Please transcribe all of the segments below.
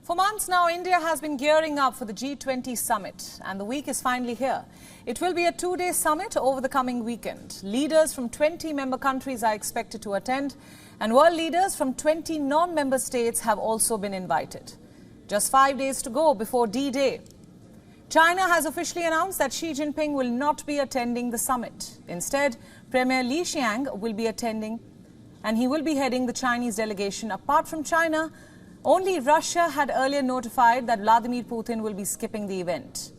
For months now, India has been gearing up for the G20 Summit, and the week is finally here. It will be a two-day summit over the coming weekend. Leaders from 20 member countries are expected to attend, and world leaders from 20 non-member states have also been invited. Just 5 days to go before D-Day. China has officially announced that Xi Jinping will not be attending the summit. Instead, Premier Li Qiang will be attending, and he will be heading the Chinese delegation. Apart from China, only Russia had earlier notified that Vladimir Putin will be skipping the event.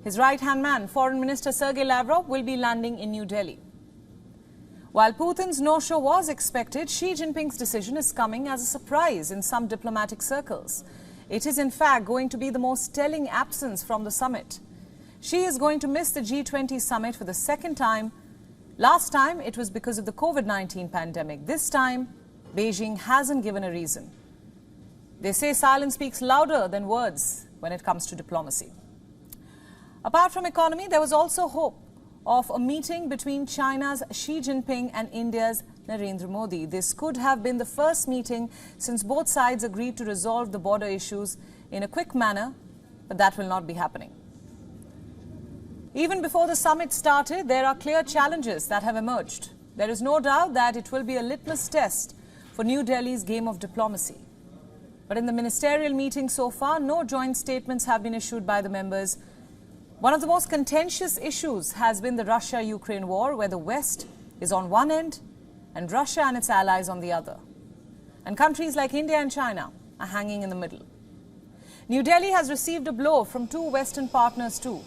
His right-hand man, Foreign Minister Sergei Lavrov, will be landing in New Delhi. While Putin's no-show was expected, Xi Jinping's decision is coming as a surprise in some diplomatic circles. It is in fact going to be the most telling absence from the summit. Xi is going to miss the G20 summit for the second time. Last time it was because of the COVID-19 pandemic. This time, Beijing hasn't given a reason. They say silence speaks louder than words when it comes to diplomacy. Apart from economy, there was also hope of a meeting between China's Xi Jinping and India's Narendra Modi. This could have been the first meeting since both sides agreed to resolve the border issues in a quick manner, but that will not be happening. Even before the summit started, there are clear challenges that have emerged. There is no doubt that it will be a litmus test for New Delhi's game of diplomacy. But in the ministerial meeting so far, no joint statements have been issued by the members. One of the most contentious issues has been the Russia-Ukraine war, where the West is on one end and Russia and its allies on the other. And countries like India and China are hanging in the middle. New Delhi has received a blow from two Western partners too.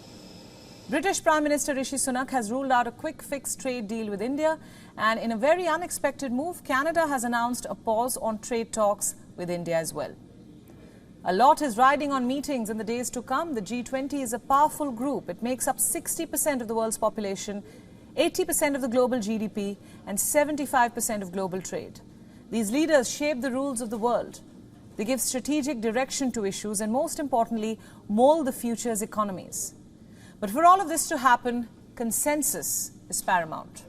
British Prime Minister Rishi Sunak has ruled out a quick fix trade deal with India, and in a very unexpected move, Canada has announced a pause on trade talks with India as well. A lot is riding on meetings in the days to come. The G20 is a powerful group. It makes up 60% of the world's population, 80% of the global GDP, and 75% of global trade. These leaders shape the rules of the world. They give strategic direction to issues and, most importantly, mold the future's economies. But for all of this to happen, consensus is paramount.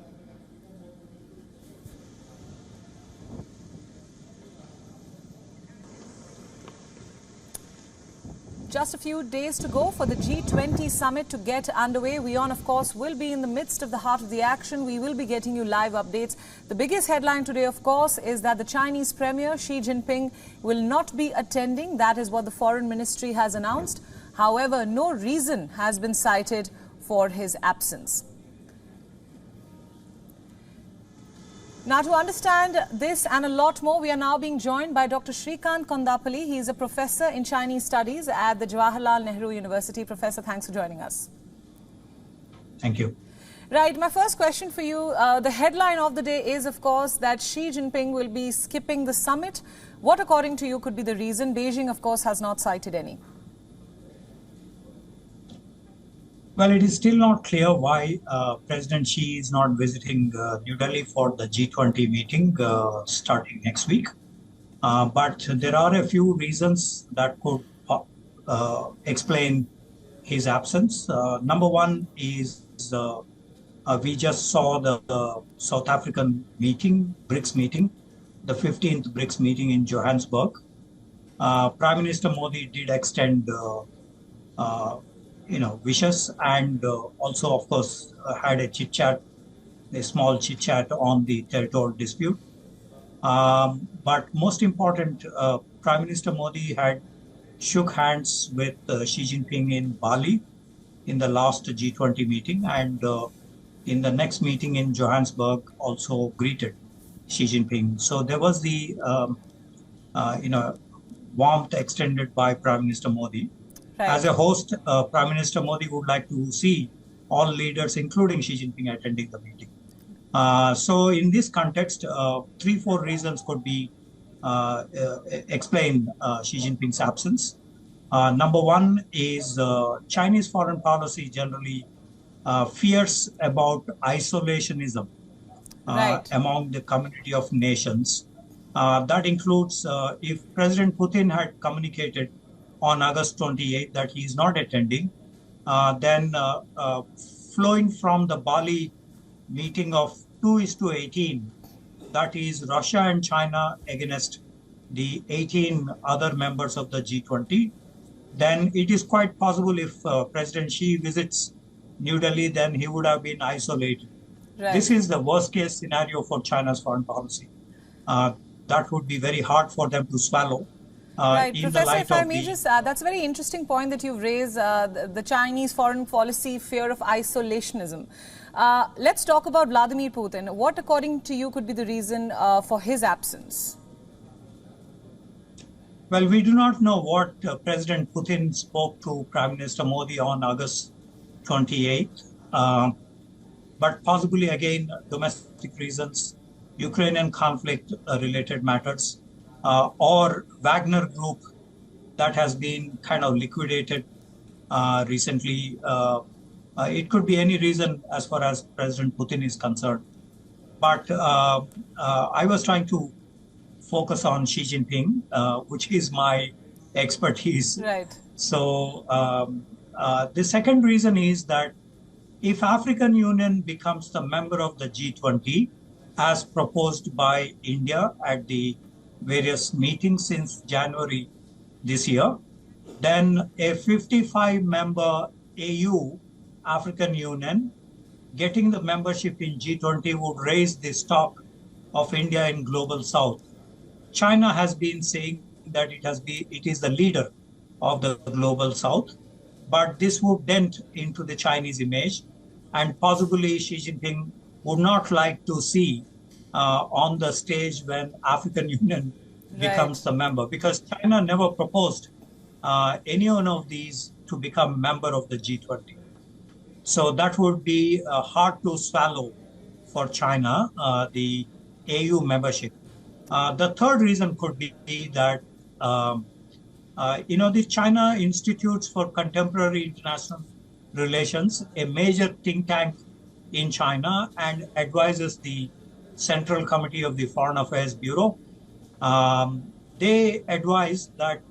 Just a few days to go for the G20 Summit to get underway. WION, of course, will be in the midst of the heart of the action. We will be getting you live updates. The biggest headline today, of course, is that the Chinese Premier Xi Jinping will not be attending. That is what the Foreign Ministry has announced. However, no reason has been cited for his absence. Now, to understand this and a lot more, we are now being joined by Dr. Shrikant Kondapalli. He is a professor in Chinese studies at the Jawaharlal Nehru University. Professor, thanks for joining us. Thank you. Right. My first question for you, the headline of the day is, of course, that Xi Jinping will be skipping the summit. What, according to you, could be the reason? Beijing, of course, has not cited any. Well, it is still not clear why President Xi is not visiting New Delhi for the G20 meeting starting next week. But there are a few reasons that could explain his absence. Number one is we just saw the South African meeting, BRICS meeting, the 15th BRICS meeting in Johannesburg. Prime Minister Modi did extend wishes, and also, of course, had a small chit-chat on the territorial dispute. But most important, Prime Minister Modi had shook hands with Xi Jinping in Bali in the last G20 meeting, and in the next meeting in Johannesburg also greeted Xi Jinping. So there was the warmth extended by Prime Minister Modi. Right. As a host, Prime Minister Modi would like to see all leaders, including Xi Jinping, attending the meeting. So in this context, 3-4 reasons could be explain Xi Jinping's absence. Number one is Chinese foreign policy generally fears about isolationism among the community of nations. That includes if President Putin had communicated on August 28 that he is not attending, then flowing from the Bali meeting of 2:18, that is Russia and China against the 18 other members of the G20, then it is quite possible if President Xi visits New Delhi, then he would have been isolated. Right. This is the worst case scenario for China's foreign policy. That would be very hard for them to swallow. Right, in Professor, the light if I of may the, just that's a very interesting point that you've raised, the Chinese foreign policy fear of isolationism. Let's talk about Vladimir Putin. What, according to you, could be the reason for his absence? Well, we do not know what President Putin spoke to Prime Minister Modi on August 28th, but possibly again domestic reasons, Ukrainian conflict related matters, or Wagner Group that has been kind of liquidated recently. It could be any reason as far as President Putin is concerned. But I was trying to focus on Xi Jinping, which is my expertise. Right. So the second reason is that if African Union becomes the member of the G20, as proposed by India at the various meetings since January this year, then a 55-member AU, African Union, getting the membership in G20 would raise the stock of India in Global South. China has been saying that it is the leader of the Global South, but this would dent into the Chinese image, and possibly Xi Jinping would not like to see on the stage when African Union becomes the member, because China never proposed any one of these to become member of the G20. So that would be hard to swallow for China, the AU membership. The third reason could be that, the China Institutes for Contemporary International Relations, a major think tank in China and advises the Central Committee of the Foreign Affairs Bureau. They advise that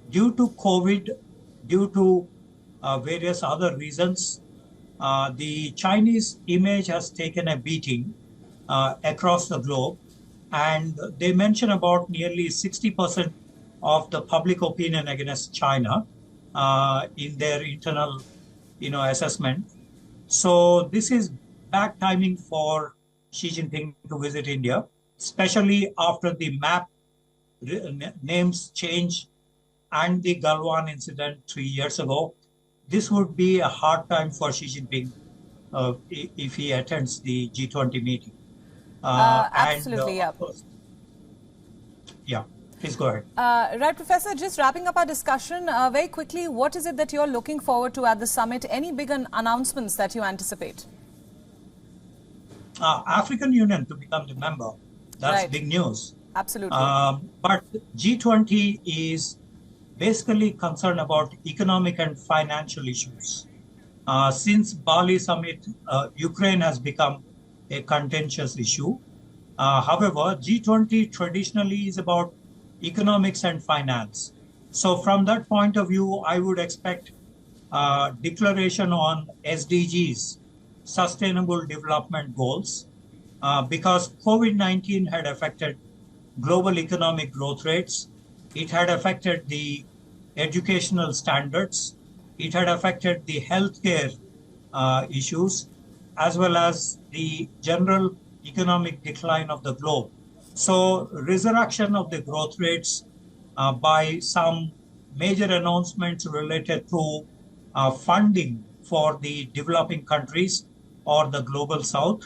due to COVID, due to various other reasons, the Chinese image has taken a beating across the globe. And they mention about nearly 60% of the public opinion against China in their internal, assessment. So this is bad timing for Xi Jinping to visit India, especially after the map names change and the Galwan incident 3 years ago. This would be a hard time for Xi Jinping if he attends the G20 meeting. Absolutely, yeah. Yeah, please go ahead. Right, Professor, just wrapping up our discussion, very quickly, what is it that you're looking forward to at the summit? Any big announcements that you anticipate? African Union to become the member, that's big news. Absolutely. But G20 is basically concerned about economic and financial issues. Since Bali summit, Ukraine has become a contentious issue. However, G20 traditionally is about economics and finance. So from that point of view, I would expect declaration on SDGs, Sustainable Development Goals, because COVID-19 had affected global economic growth rates. It had affected the educational standards. It had affected the healthcare issues, as well as the general economic decline of the globe. So resurrection of the growth rates by some major announcements related to funding for the developing countries or the global south,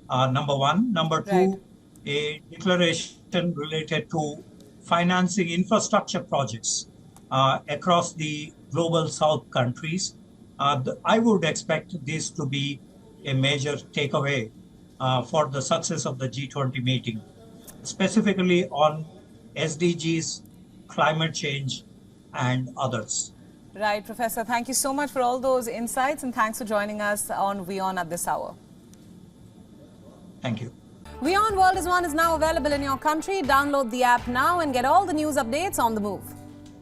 number one. Number two, a declaration related to financing infrastructure projects across the global south countries. I would expect this to be a major takeaway for the success of the G20 meeting, specifically on SDGs, climate change, and others. Right, Professor. Thank you so much for all those insights, and thanks for joining us on WION at this hour. Thank you. WION World is now available in your country. Download the app now and get all the news updates on the move.